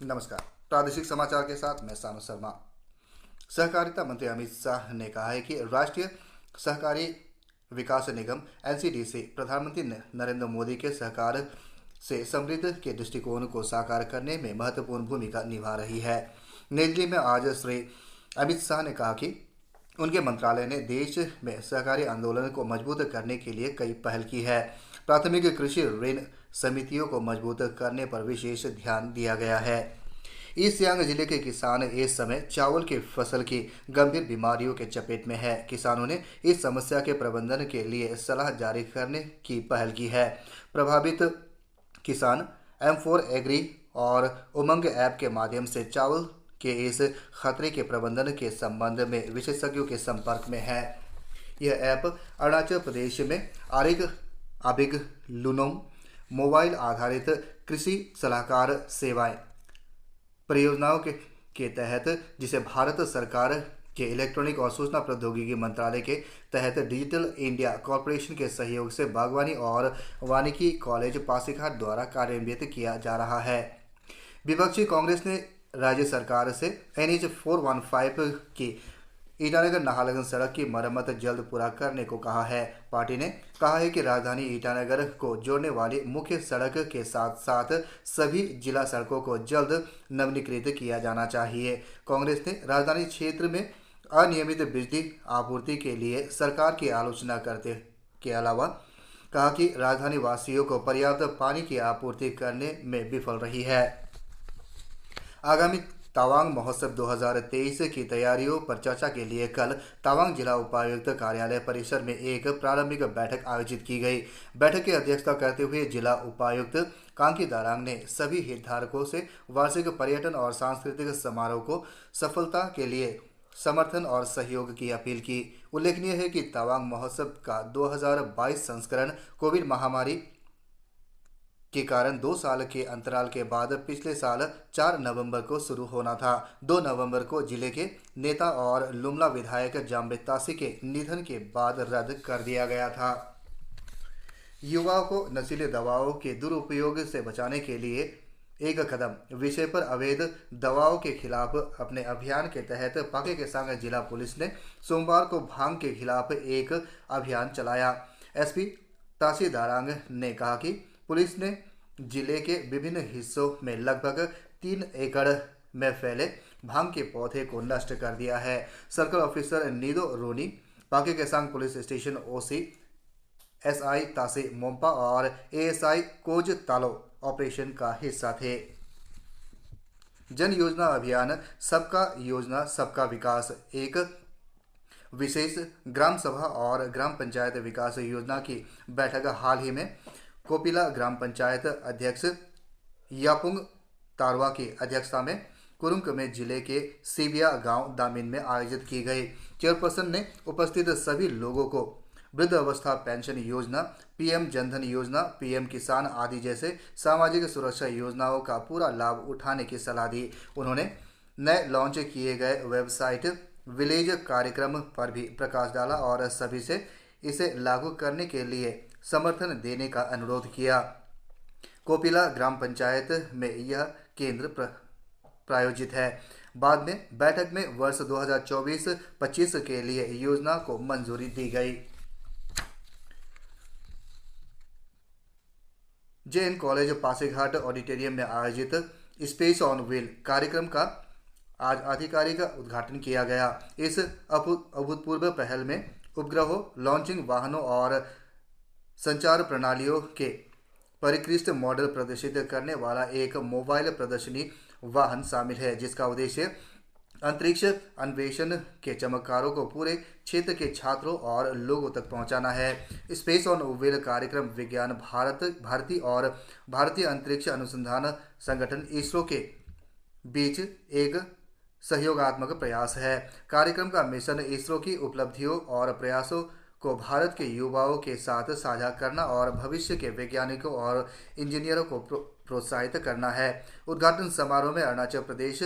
नमस्कार। प्रादेशिक समाचार के साथ मैं सानु शर्मा। सहकारिता मंत्री अमित शाह ने कहा है कि राष्ट्रीय सहकारी विकास निगम एनसीडीसी प्रधानमंत्री नरेंद्र मोदी के सहकार से समृद्ध के दृष्टिकोण को साकार करने में महत्वपूर्ण भूमिका निभा रही है। नई दिल्ली में आज श्री अमित शाह ने कहा कि उनके मंत्रालय ने देश में सहकारी आंदोलन को मजबूत करने के लिए कई पहल की है। प्राथमिक कृषि ऋण समितियों को मजबूत करने पर विशेष ध्यान दिया गया है। ईस्ट सियांग जिले के किसान इस समय चावल की फसल की गंभीर बीमारियों के चपेट में है। किसानों ने इस समस्या के प्रबंधन के लिए सलाह जारी करने की पहल की है। प्रभावित किसान M4 एग्री और उमंग ऐप के माध्यम से चावल के इस खतरे के प्रबंधन के संबंध में विशेषज्ञों के संपर्क में है। यह ऐप अरुणाचल प्रदेश में आबिग लुनोंग मोबाइल आधारित कृषि सलाहकार सेवाएं परियोजनाओं के तहत, जिसे भारत सरकार के इलेक्ट्रॉनिक और सूचना प्रौद्योगिकी मंत्रालय के तहत डिजिटल इंडिया कॉरपोरेशन के सहयोग से बागवानी और वानिकी कॉलेज पासीघाट द्वारा कार्यान्वित किया जा रहा है। विपक्षी कांग्रेस ने राज्य सरकार से NH 415 की ईटानगर नाहरलगुन सड़क की मरम्मत जल्द पूरा करने को कहा है। पार्टी ने कहा है कि राजधानी ईटानगर को जोड़ने वाली मुख्य सड़क के साथ साथ सभी जिला सड़कों को जल्द नवीनीकृत किया जाना चाहिए। कांग्रेस ने राजधानी क्षेत्र में अनियमित बिजली आपूर्ति के लिए सरकार की आलोचना करते के अलावा कहा कि राजधानी वासियों को पर्याप्त पानी की आपूर्ति करने में विफल रही है। आगामी तवांग महोत्सव 2023 की तैयारियों पर चर्चा के लिए कल तवांग जिला उपायुक्त कार्यालय परिसर में एक प्रारंभिक बैठक आयोजित की गई। बैठक की अध्यक्षता करते हुए जिला उपायुक्त कांकी दारांग ने सभी हितधारकों से वार्षिक पर्यटन और सांस्कृतिक समारोह को सफलता के लिए समर्थन और सहयोग की अपील की। उल्लेखनीय है कि तवांग महोत्सव का 2022 संस्करण कोविड महामारी के कारण 2 साल के अंतराल के बाद पिछले साल 4 नवंबर को शुरू होना था। 2 नवंबर को जिले के नेता और लुमला विधायक जाम्बे तासी के निधन के बाद रद्द कर दिया गया था। युवाओं को नशीली दवाओं के दुरुपयोग से बचाने के लिए एक कदम विषय पर अवैध दवाओं के खिलाफ अपने अभियान के तहत पाके केसांग जिला पुलिस ने सोमवार को भांग के खिलाफ एक अभियान चलाया। SP तासी दारांग ने कहा कि पुलिस ने जिले के विभिन्न हिस्सों में लगभग 3 एकड़ में फैले भांग के पौधे को नष्ट कर दिया है। Circle officer Nido Roni, Pake Kesang police station OC SI Tase Mompa और ASI कोज तालो ऑपरेशन का हिस्सा थे। जन योजना अभियान सबका योजना सबका विकास एक विशेष ग्राम सभा और ग्राम पंचायत विकास योजना की बैठक हाल ही में कोपिला ग्राम पंचायत अध्यक्ष यापुंग तारवा की अध्यक्षता में कुरुंग में जिले के सिबिया गांव दामिन में आयोजित की गई। चेयरपर्सन ने उपस्थित सभी लोगों को वृद्ध अवस्था पेंशन योजना, PM जनधन योजना, PM किसान आदि जैसे सामाजिक सुरक्षा योजनाओं का पूरा लाभ उठाने की सलाह दी। उन्होंने नए लॉन्च किए गए वेबसाइट विलेज कार्यक्रम पर भी प्रकाश डाला और सभी से इसे लागू करने के लिए समर्थन देने का अनुरोध किया। कोपिला ग्राम पंचायत में यह केंद्र प्रायोजित है। बाद में बैठक में वर्ष 2024-25 के लिए योजना को मंजूरी दी गई। JN कॉलेज पासीघाट ऑडिटोरियम में आयोजित स्पेस ऑन व्हील कार्यक्रम का आज आधिकारिक उद्घाटन किया गया। इस अभूतपूर्व पहल में उपग्रहों, लॉन्चिंग वाहनों और संचार प्रणालियों के परिष्कृत मॉडल प्रदर्शित करने वाला एक मोबाइल प्रदर्शनी वाहन शामिल है, जिसका उद्देश्य अंतरिक्ष अन्वेषण के चमत्कारों को पूरे क्षेत्र के छात्रों और लोगों तक पहुंचाना है। स्पेस ऑन व्हील कार्यक्रम विज्ञान भारती और भारतीय अंतरिक्ष अनुसंधान संगठन ISRO के बीच एक सहयोगात्मक प्रयास है। कार्यक्रम का मिशन ISRO की उपलब्धियों और प्रयासों को भारत के युवाओं के साथ साझा करना और भविष्य के वैज्ञानिकों और इंजीनियरों को प्रोत्साहित करना है। उद्घाटन समारोह में अरुणाचल प्रदेश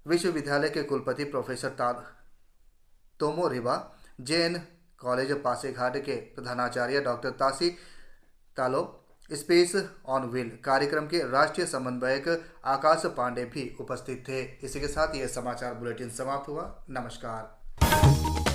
विश्वविद्यालय के कुलपति professor Tomo Riba, JN college Pasighat के प्रधानाचार्य doctor Tasi Talo, space on wheel कार्यक्रम के राष्ट्रीय समन्वयक आकाश पांडे भी उपस्थित थे। इसी के साथ ये समाचार बुलेटिन समाप्त हुआ। नमस्कार।